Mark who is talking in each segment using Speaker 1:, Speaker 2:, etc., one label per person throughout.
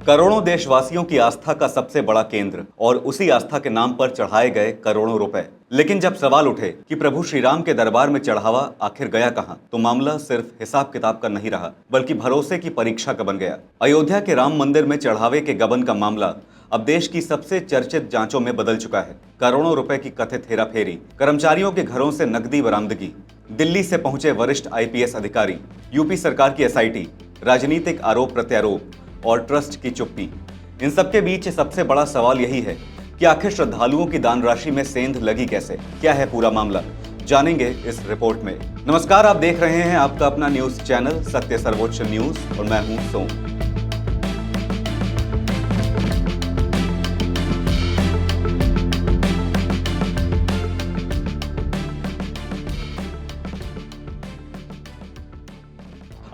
Speaker 1: करोड़ों देशवासियों की आस्था का सबसे बड़ा केंद्र और उसी आस्था के नाम पर चढ़ाए गए करोड़ों रुपए। लेकिन जब सवाल उठे कि प्रभु श्री राम के दरबार में चढ़ावा आखिर गया कहां, तो मामला सिर्फ हिसाब किताब का नहीं रहा, बल्कि भरोसे की परीक्षा का बन गया। अयोध्या के राम मंदिर में चढ़ावे के गबन का मामला अब देश की सबसे चर्चित जांचों में बदल चुका है। करोड़ों रुपए की कथित हेराफेरी, कर्मचारियों के घरों से नकदी बरामदगी, दिल्ली से पहुंचे वरिष्ठ आईपीएस अधिकारी, यूपी सरकार की एसआईटी, राजनीतिक आरोप प्रत्यारोप और ट्रस्ट की चुप्पी। इन सबके बीच सबसे बड़ा सवाल यही है कि आखिर श्रद्धालुओं की दान राशि में सेंध लगी कैसे? क्या है पूरा मामला, जानेंगे इस रिपोर्ट में। नमस्कार, आप देख रहे हैं आपका अपना न्यूज चैनल सत्य सर्वोच्च न्यूज और मैं हूं सोम।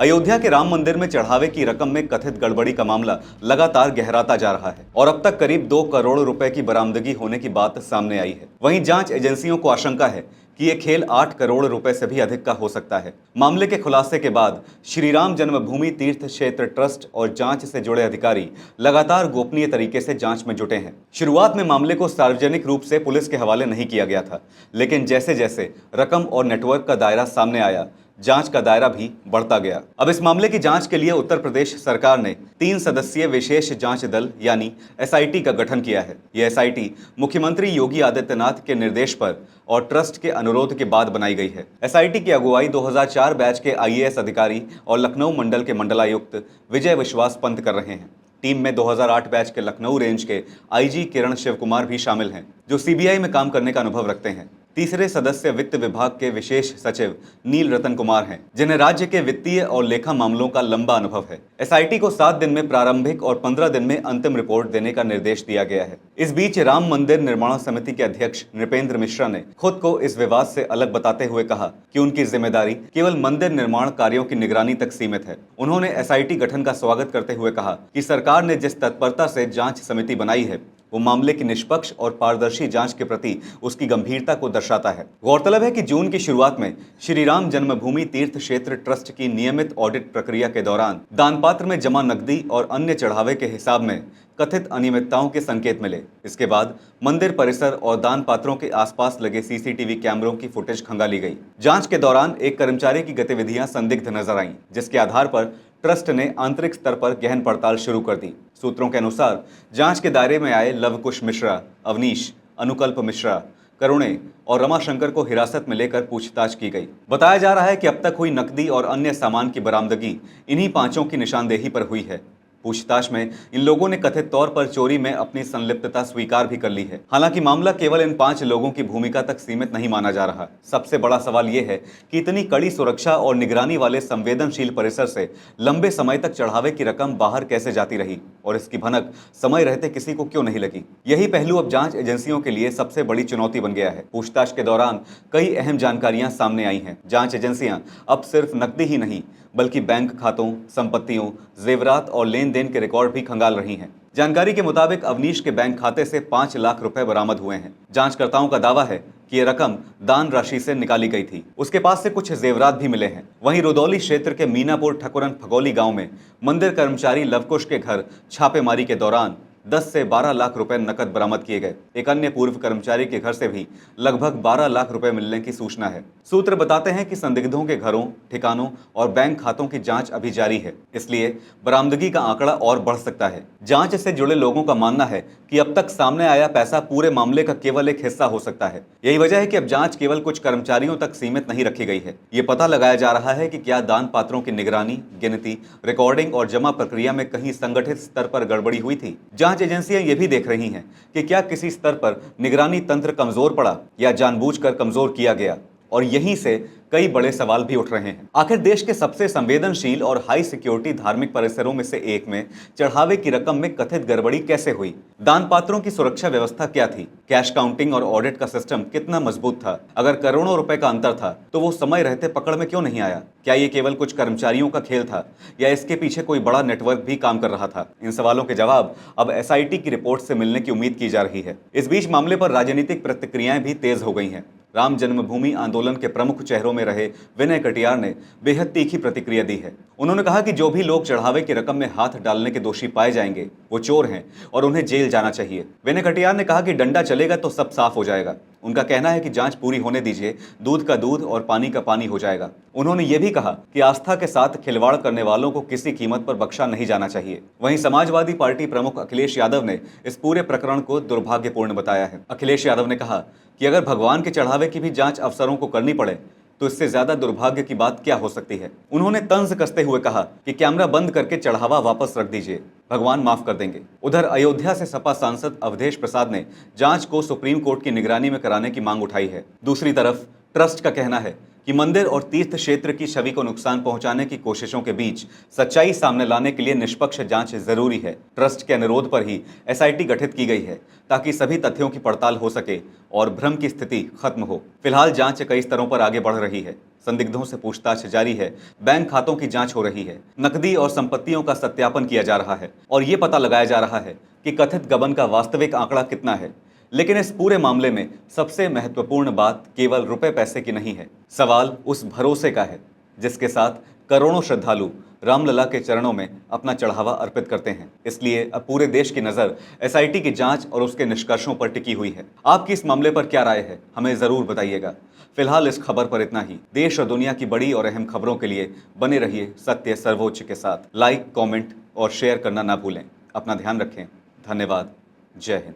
Speaker 1: अयोध्या के राम मंदिर में चढ़ावे की रकम में कथित गड़बड़ी का मामला लगातार गहराता जा रहा है और अब तक करीब 2 करोड़ रुपए की बरामदगी होने की बात सामने आई है। वहीं जांच एजेंसियों को आशंका है कि यह खेल 8 करोड़ रुपए से भी अधिक का हो सकता है। मामले के खुलासे के बाद श्री राम जन्मभूमि तीर्थ क्षेत्र ट्रस्ट और जांच से जुड़े अधिकारी लगातार गोपनीय तरीके से जांच में जुटे हैं। शुरुआत में मामले को सार्वजनिक रूप से पुलिस के हवाले नहीं किया गया था, लेकिन जैसे जैसे रकम और नेटवर्क का दायरा सामने आया, जांच का दायरा भी बढ़ता गया। अब इस मामले की जांच के लिए उत्तर प्रदेश सरकार ने 3 सदस्यीय विशेष जांच दल यानी एसआईटी का गठन किया है। यह एसआईटी मुख्यमंत्री योगी आदित्यनाथ के निर्देश पर और ट्रस्ट के अनुरोध के बाद बनाई गई है। एसआईटी की अगुवाई 2004 बैच के आईएएस अधिकारी और लखनऊ मंडल के मंडलायुक्त विजय विश्वास पंत कर रहे हैं। टीम में 2008 बैच के लखनऊ रेंज के आईजी किरण शिव कुमार भी शामिल हैं, जो सीबीआई में काम करने का अनुभव रखते हैं। तीसरे सदस्य वित्त विभाग के विशेष सचिव नील रतन कुमार हैं, जिन्हें राज्य के वित्तीय और लेखा मामलों का लंबा अनुभव है। एसआईटी को 7 दिन में प्रारंभिक और 15 दिन में अंतिम रिपोर्ट देने का निर्देश दिया गया है। इस बीच राम मंदिर निर्माण समिति के अध्यक्ष नृपेंद्र मिश्रा ने खुद को इस विवाद से अलग बताते हुए कहा कि उनकी जिम्मेदारी केवल मंदिर निर्माण कार्यों की निगरानी तक सीमित है। उन्होंने एसआईटी गठन का स्वागत करते हुए कहा कि सरकार ने जिस तत्परता से जांच समिति बनाई है, वो मामले की निष्पक्ष और पारदर्शी जांच के प्रति उसकी गंभीरता को दर्शाता है। गौरतलब है कि जून की शुरुआत में श्री राम जन्मभूमि तीर्थ क्षेत्र ट्रस्ट की नियमित ऑडिट प्रक्रिया के दौरान दानपात्र में जमा नकदी और अन्य चढ़ावे के हिसाब में कथित अनियमितताओं के संकेत मिले। इसके बाद मंदिर परिसर और दान पात्रों के आसपास लगे सीसीटीवी कैमरों की फुटेज खंगाली गई। जांच के दौरान एक कर्मचारी की गतिविधियां संदिग्ध नजर आईं, जिसके आधार पर ट्रस्ट ने आंतरिक स्तर पर गहन पड़ताल शुरू कर दी। सूत्रों के अनुसार जांच के दायरे में आए लवकुश मिश्रा, अवनीश, अनुकल्प मिश्रा, करुणे और रमाशंकर को हिरासत में लेकर पूछताछ की गई। बताया जा रहा है कि अब तक हुई नकदी और अन्य सामान की बरामदगी इन्हीं 5 की निशानदेही पर हुई है। पूछताछ में इन लोगों ने कथित तौर पर चोरी में अपनी संलिप्तता स्वीकार भी कर ली है। हालांकि मामला केवल इन 5 लोगों की भूमिका तक सीमित नहीं माना जा रहा। सबसे बड़ा सवाल यह है कि इतनी कड़ी सुरक्षा और निगरानी वाले संवेदनशील परिसर से लंबे समय तक चढ़ावे की रकम बाहर कैसे जाती रही और इसकी भनक समय रहते किसी को क्यों नहीं लगी? यही पहलू अब जांच एजेंसियों के लिए सबसे बड़ी चुनौती बन गया है। पूछताछ के दौरान कई अहम जानकारियां सामने आई हैं। जांच एजेंसियां अब सिर्फ नकदी ही नहीं, बल्कि बैंक खातों, संपत्तियों, जेवरात और लेन देन के रिकॉर्ड भी खंगाल रही हैं। जानकारी के मुताबिक अवनीश के बैंक खाते से 5 लाख रुपए बरामद हुए हैं। जांचकर्ताओं का दावा है कि यह रकम दान राशि से निकाली गई थी। उसके पास से कुछ जेवरात भी मिले हैं। वहीं रुदौली क्षेत्र के मीनापुर ठकुरन फगोली गांव में मंदिर कर्मचारी लवकुश के घर छापेमारी के दौरान 10 से 12 लाख रुपए नकद बरामद किए गए। एक अन्य पूर्व कर्मचारी के घर से भी लगभग 12 लाख रुपए मिलने की सूचना है। सूत्र बताते हैं कि संदिग्धों के घरों, ठिकानों और बैंक खातों की जांच अभी जारी है, इसलिए बरामदगी का आंकड़ा और बढ़ सकता है। जांच से जुड़े लोगों का मानना है कि अब तक सामने आया पैसा पूरे मामले का केवल एक हिस्सा हो सकता है। यही वजह है कि अब जांच केवल कुछ कर्मचारियों तक सीमित नहीं रखी गई है। ये पता लगाया जा रहा है कि क्या दान पात्रों की निगरानी, गिनती, रिकॉर्डिंग और जमा प्रक्रिया में कहीं संगठित स्तर पर गड़बड़ी हुई थी। जांच एजेंसियां ये भी देख रही हैं कि क्या किसी स्तर पर निगरानी तंत्र कमजोर पड़ा या जानबूझकर कमजोर किया गया, और यहीं से कई बड़े सवाल भी उठ रहे हैं। आखिर देश के सबसे संवेदनशील और हाई सिक्योरिटी धार्मिक परिसरों में से एक में चढ़ावे की रकम में कथित गड़बड़ी कैसे हुई? दान पात्रों की सुरक्षा व्यवस्था क्या थी? कैश काउंटिंग और ऑडिट का सिस्टम कितना मजबूत था? अगर करोड़ों रुपए का अंतर था तो वो समय रहते पकड़ में क्यों नहीं आया? क्या ये केवल कुछ कर्मचारियों का खेल था या इसके पीछे कोई बड़ा नेटवर्क भी काम कर रहा था? इन सवालों के जवाब अब एसआईटी की रिपोर्ट से मिलने की उम्मीद की जा रही है। इस बीच मामले पर राजनीतिक प्रतिक्रियाएं भी तेज हो गई हैं। राम जन्मभूमि आंदोलन के प्रमुख चेहरों में रहे विनय कटियार ने बेहद तीखी प्रतिक्रिया दी है। उन्होंने कहा कि जो भी लोग चढ़ावे की रकम में हाथ डालने के दोषी पाए जाएंगे वो चोर हैं और उन्हें जेल जाना चाहिए। विनय कटियार ने कहा कि डंडा चलेगा तो सब साफ हो जाएगा। उनका कहना है कि जांच पूरी होने दीजिए, दूध का दूध और पानी का पानी हो जाएगा। उन्होंने ये भी कहा कि आस्था के साथ खिलवाड़ करने वालों को किसी कीमत पर बख्शा नहीं जाना चाहिए। वहीं समाजवादी पार्टी प्रमुख अखिलेश यादव ने इस पूरे प्रकरण को दुर्भाग्यपूर्ण बताया है। अखिलेश यादव ने कहा कि अगर भगवान के चढ़ावे की भी जांच अफसरों को करनी पड़े तो इससे ज्यादा दुर्भाग्य की बात क्या हो सकती है। उन्होंने तंज कसते हुए कहा कि कैमरा बंद करके चढ़ावा वापस रख दीजिए, भगवान माफ कर देंगे। उधर अयोध्या से सपा सांसद अवधेश प्रसाद ने जांच को सुप्रीम कोर्ट की निगरानी में कराने की मांग उठाई है। दूसरी तरफ ट्रस्ट का कहना है कि मंदिर और तीर्थ क्षेत्र की छवि को नुकसान पहुंचाने की कोशिशों के बीच सच्चाई सामने लाने के लिए निष्पक्ष जांच जरूरी है। ट्रस्ट के अनुरोध पर ही एसआईटी गठित की गई है ताकि सभी तथ्यों की पड़ताल हो सके और भ्रम की स्थिति खत्म हो। फिलहाल जांच कई स्तरों पर आगे बढ़ रही है। संदिग्धों से पूछताछ जारी है, बैंक खातों की जांच हो रही है, नकदी और संपत्तियों का सत्यापन किया जा रहा है और ये पता लगाया जा रहा है कि कथित गबन का वास्तविक आंकड़ा कितना है। लेकिन इस पूरे मामले में सबसे महत्वपूर्ण बात केवल रुपए पैसे की नहीं है, सवाल उस भरोसे का है जिसके साथ करोड़ों श्रद्धालु रामलला के चरणों में अपना चढ़ावा अर्पित करते हैं। इसलिए अब पूरे देश की नज़र एसआईटी की जांच और उसके निष्कर्षों पर टिकी हुई है। आपकी इस मामले पर क्या राय है, हमें ज़रूर बताइएगा। फिलहाल इस खबर पर इतना ही। देश और दुनिया की बड़ी और अहम खबरों के लिए बने रहिए सत्य सर्वोच्च के साथ। लाइक, कमेंट और शेयर करना ना भूलें। अपना ध्यान रखें। धन्यवाद। जय हिंद।